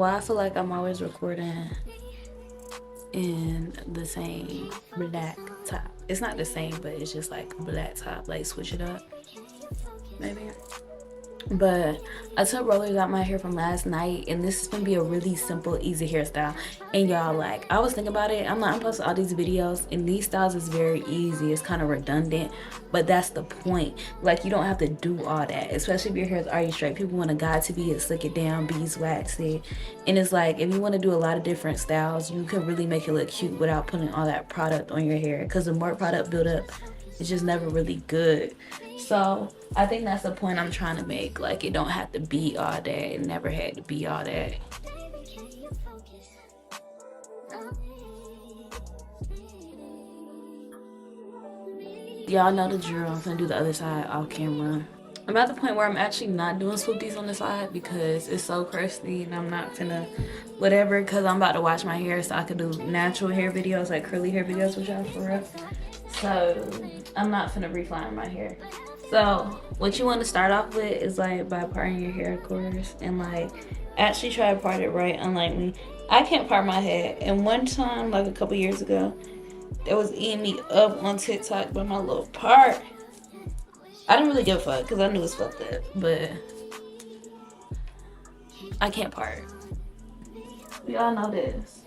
Well, I feel like I'm always recording in the same black top. It's not the same, but it's just like black top. Like switch it up, maybe. But I took rollers out my hair from last night, and this is gonna be a really simple, easy hairstyle. And y'all, like, I was thinking about it. I'm posting all these videos, and these styles is very easy. It's kind of redundant, but that's the point. Like, you don't have to do all that, especially if your hair is already straight. People want a guy to be it, slick it down, beeswax it, and it's like if you want to do a lot of different styles, you can really make it look cute without putting all that product on your hair. Because the more product build up, it's just never really good. So I think that's the point I'm trying to make. Like, it don't have to be all that. It never had to be all that. Y'all know the drill. I'm gonna do the other side off camera. I'm at the point where I'm actually not doing swoopties on the side because it's so crusty, and I'm not finna whatever, because I'm about to wash my hair so I can do natural hair videos, like curly hair videos with y'all for real. So I'm not finna refine my hair. So what you want to start off with is like by parting your hair, of course, and like actually try to part it right. Unlike me, I can't part my hair. And one time, like a couple years ago, they was eating me up on TikTok by my little part. I didn't really give a fuck because I knew it was fucked up, but I can't part. We all know this.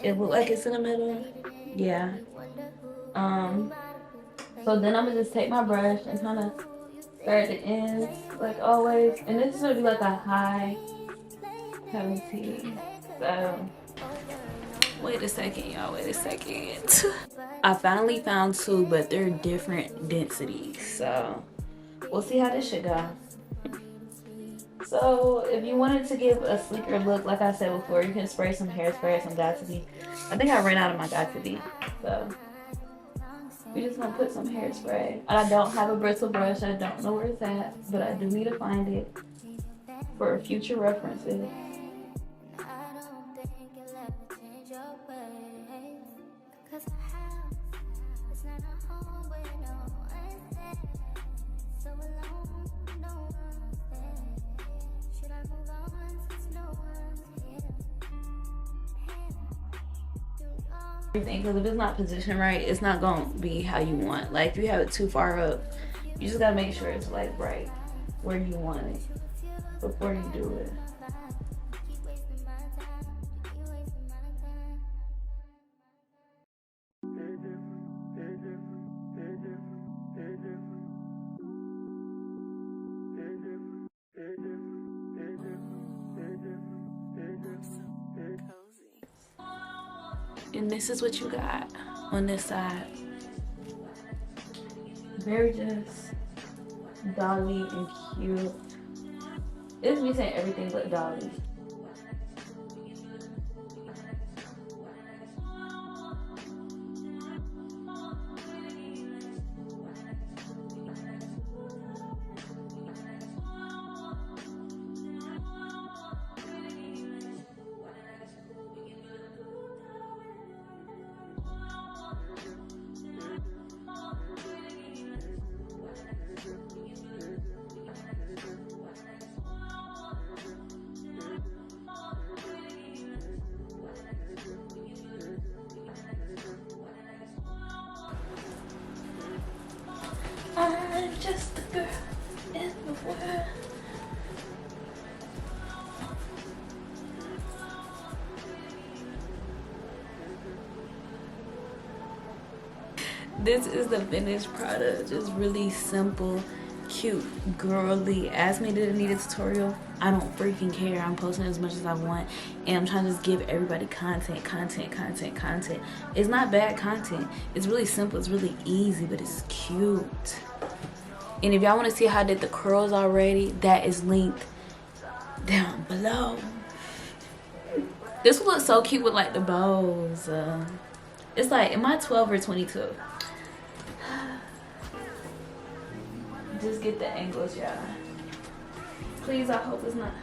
It look like it's in the middle. Yeah. So then I'm gonna just take my brush and kind of start the ends like always. And this is gonna be like a high cavity. So wait a second, y'all. Wait a second. I finally found two, but they're different densities. So we'll see how this should go. So if you wanted to give a sleeker look, like I said before, you can spray some hairspray, some Got2b. I think I ran out of my Got2b, so we're just gonna put some hairspray. I don't have a bristle brush. I don't know where it's at, but I do need to find it for future references. Everything, because if it's not positioned right, it's not gonna be how you want. Like if you have it too far up, you just gotta make sure it's like right where you want it before you do it. And this is what you got on this side. Very just dolly and cute. It's me saying everything but dolly. I'm just a girl in the world. This is the finished product. Just really simple, cute, girly. Ask me did I need a tutorial. I don't freaking care. I'm posting as much as I want, and I'm trying to just give everybody content. It's not bad content. It's really simple. It's really easy, but it's cute. And if y'all want to see how I did the curls already, that is linked down below. This will look so cute with like the bows. It's like, am I 12 or 22? Just get the angles, y'all. Please, I hope it's not.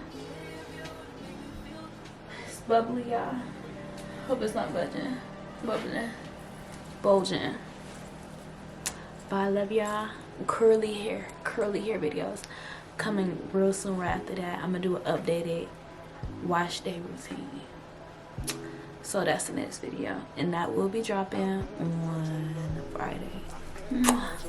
bubbly, y'all. Hope it's not budging. Bubbling. Bulging. But I love y'all. Curly hair videos coming real soon right after that. I'm gonna do an updated wash day routine. So that's the next video, and that will be dropping on Friday.